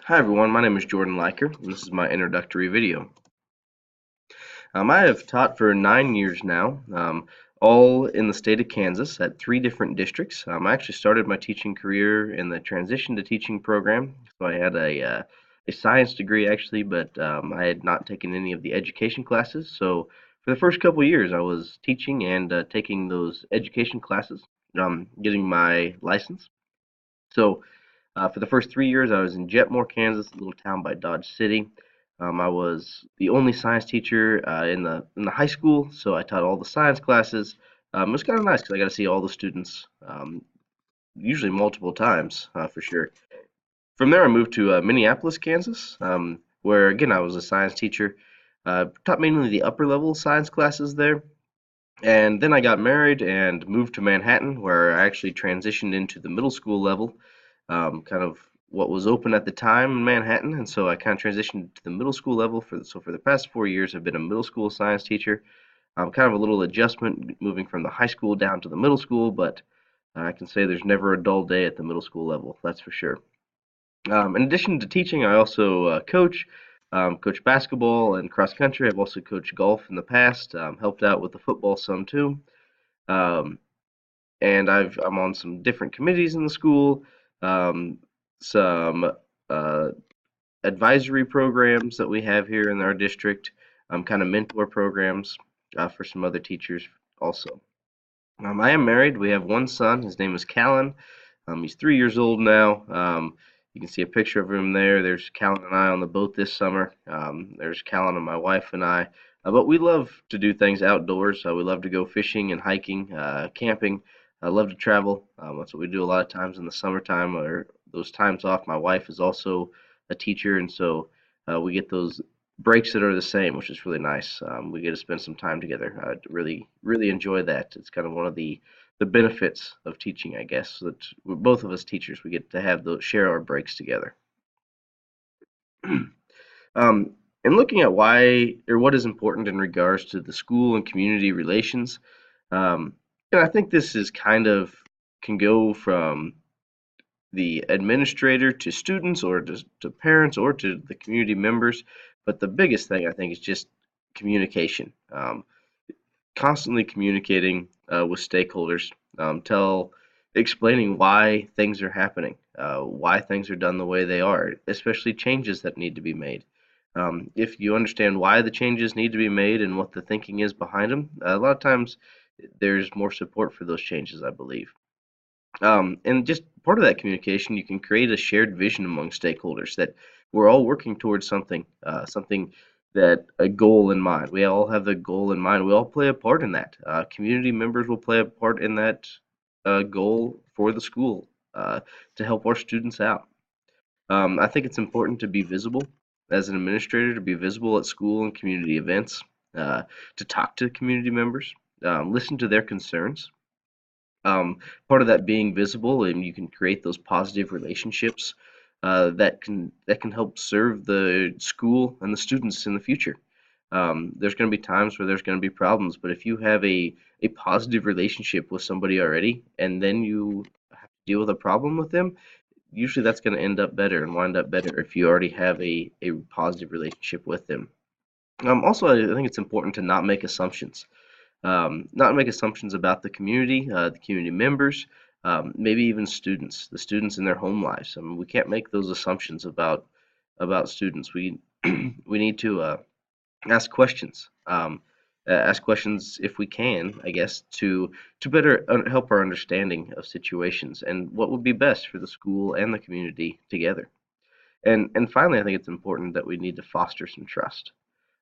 Hi everyone, my name is Jordan Liker, and this is my introductory video. I have taught for 9 years now, all in the state of Kansas at 3 different districts. I actually started my teaching career in the transition to teaching program, so I had a science degree actually, but I had not taken any of the education classes. So for the first couple years, I was teaching and taking those education classes, getting my license. So for the first 3 years, I was in Jetmore, Kansas, a little town by Dodge City. I was the only science teacher in the high school, so I taught all the science classes. It was kind of nice because I got to see all the students, usually multiple times for sure. From there, I moved to Minneapolis, Kansas, where again I was a science teacher. Taught mainly the upper level science classes there. And then I got married and moved to Manhattan, where I actually transitioned into the middle school level, kind of what was open at the time in Manhattan. And so I kind of transitioned to the middle school level. For the past 4 years, I've been a middle school science teacher. Kind of a little adjustment moving from the high school down to the middle school, but I can say there's never a dull day at the middle school level, that's for sure. In addition to teaching, I also coach basketball and cross country. I've also coached golf in the past, helped out with the football some too. Um, and I'm on some different committees in the school, some uh, advisory programs that we have here in our district, kind of mentor programs for some other teachers also. I am married. We have one son. His name is Callan. He's 3 years old now. You can see a picture of him there. There's Callan and I on the boat this summer. There's Callan and my wife and I. But we love to do things outdoors. We love to go fishing and hiking, camping. I love to travel. That's what we do a lot of times in the summertime or those times off. My wife is also a teacher, and so we get those breaks that are the same, which is really nice. We get to spend some time together. I really, really enjoy that. It's kind of one of the benefits of teaching, I guess. So that we're both of us teachers, we get to have those share our breaks together. um, and looking at why or what is important in regards to the school and community relations, um, and I think this is kind of can go from the administrator to students or to parents or to the community members. But the biggest thing I think is just communication. Constantly communicating with stakeholders, explaining why things are happening, why things are done the way they are, especially changes that need to be made. If you understand why the changes need to be made and what the thinking is behind them, a lot of times there's more support for those changes, I believe. And just part of that communication, you can create a shared vision among stakeholders that we're all working towards something, something that a goal in mind. We all have the goal in mind. We all play a part in that. Community members will play a part in that goal for the school to help our students out. I think it's important to be visible as an administrator, to be visible at school and community events, uh, to talk to community members, listen to their concerns, part of that being visible, and you can create those positive relationships that can help serve the school and the students in the future. There's going to be times where there's going to be problems, but if you have a positive relationship with somebody already, and then you have to deal with a problem with them, usually that's going to end up better and wind up better if you already have a positive relationship with them. Also, I think it's important to not make assumptions about the community members, maybe even students, the students in their home lives. I mean, we can't make those assumptions about students. We we need to ask questions. Ask questions if we can, I guess, to better help our understanding of situations and what would be best for the school and the community together. And finally, I think it's important that we need to foster some trust.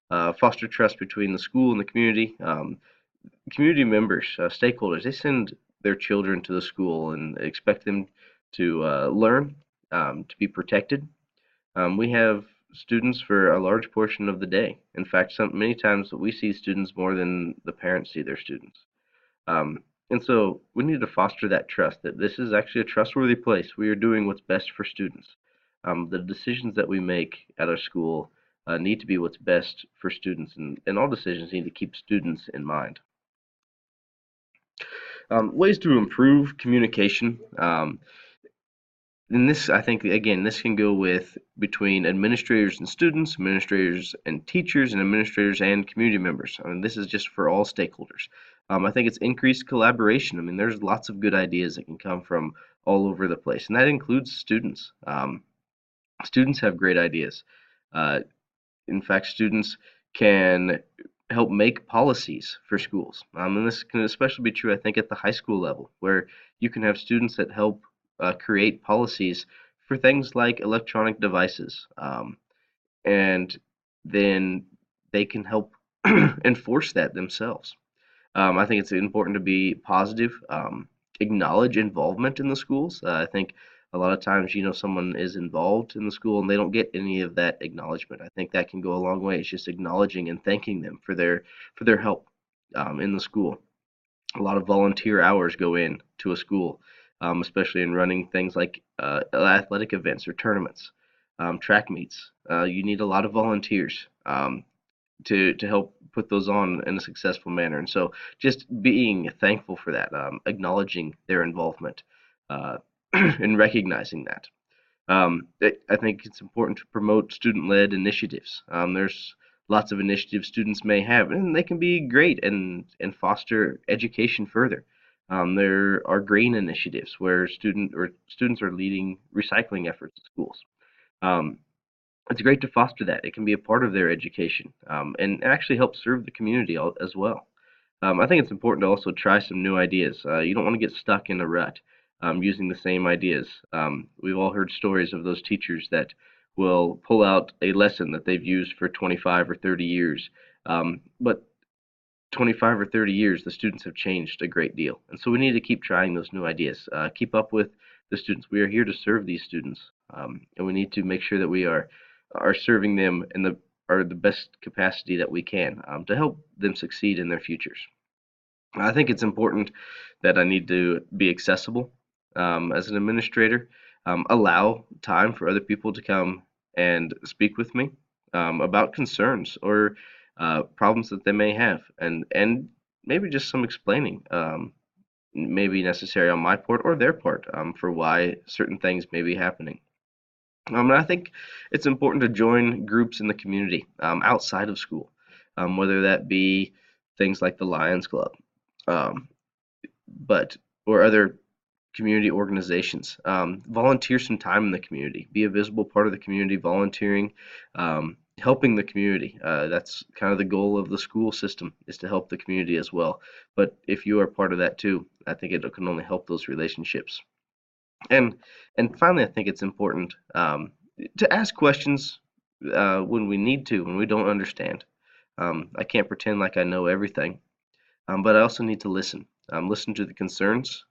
Foster trust between the school and the community. Community members, stakeholders, they send their children to the school and expect them to learn, to be protected. We have students for a large portion of the day. In fact, many times we see students more than the parents see their students. And so we need to foster that trust that this is actually a trustworthy place. We are doing what's best for students. The decisions that we make at our school need to be what's best for students, and all decisions need to keep students in mind. Ways to improve communication. And this, I think, again, this can go with between administrators and students, administrators and teachers, and administrators and community members. I mean, this is just for all stakeholders. I think it's increased collaboration. I mean, there's lots of good ideas that can come from all over the place, and that includes students. Students have great ideas. Uh, in fact, students can help make policies for schools. And this can especially be true, I think, at the high school level, where you can have students that help create policies for things like electronic devices. And then they can help enforce that themselves. I think it's important to be positive, acknowledge involvement in the schools. I think a lot of times, someone is involved in the school and they don't get any of that acknowledgement. I think that can go a long way. It's just acknowledging and thanking them for their help in the school. A lot of volunteer hours go in to a school, especially in running things like athletic events or tournaments, track meets. You need a lot of volunteers. To help put those on in a successful manner. And so just being thankful for that, acknowledging their involvement, uh, and recognizing that. I think it's important to promote student-led initiatives. There's lots of initiatives students may have, and they can be great and foster education further. There are green initiatives where students are leading recycling efforts at schools. Um, it's great to foster that. It can be a part of their education, and actually help serve the community as well. I think it's important to also try some new ideas. You don't want to get stuck in a rut using the same ideas. We've all heard stories of those teachers that will pull out a lesson that they've used for 25 or 30 years, but 25 or 30 years, the students have changed a great deal. And so we need to keep trying those new ideas, keep up with the students. We are here to serve these students, and we need to make sure that we are serving them in the best capacity that we can to help them succeed in their futures. I think it's important that I need to be accessible as an administrator, allow time for other people to come and speak with me about concerns or problems that they may have, and maybe just some explaining may be necessary on my part or their part for why certain things may be happening. And I think it's important to join groups in the community outside of school, whether that be things like the Lions Club, um, but or other community organizations. Volunteer some time in the community. Be a visible part of the community, volunteering, helping the community. That's kind of the goal of the school system, is to help the community as well. But if you are part of that too, I think it can only help those relationships. And and finally, I think it's important to ask questions when we need to, when we don't understand. I can't pretend like I know everything, but I also need to listen. Listen to the concerns,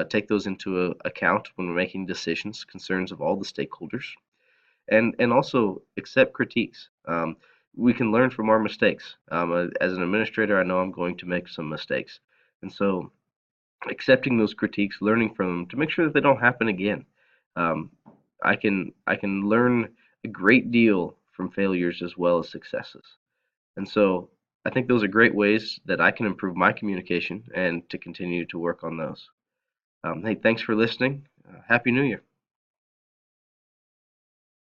take those into account when we're making decisions, concerns of all the stakeholders, and also accept critiques. We can learn from our mistakes. As an administrator, I know I'm going to make some mistakes, and so accepting those critiques, learning from them to make sure that they don't happen again. Um, I can learn a great deal from failures as well as successes. And so I think those are great ways that I can improve my communication and to continue to work on those. Hey, thanks for listening. Happy New Year.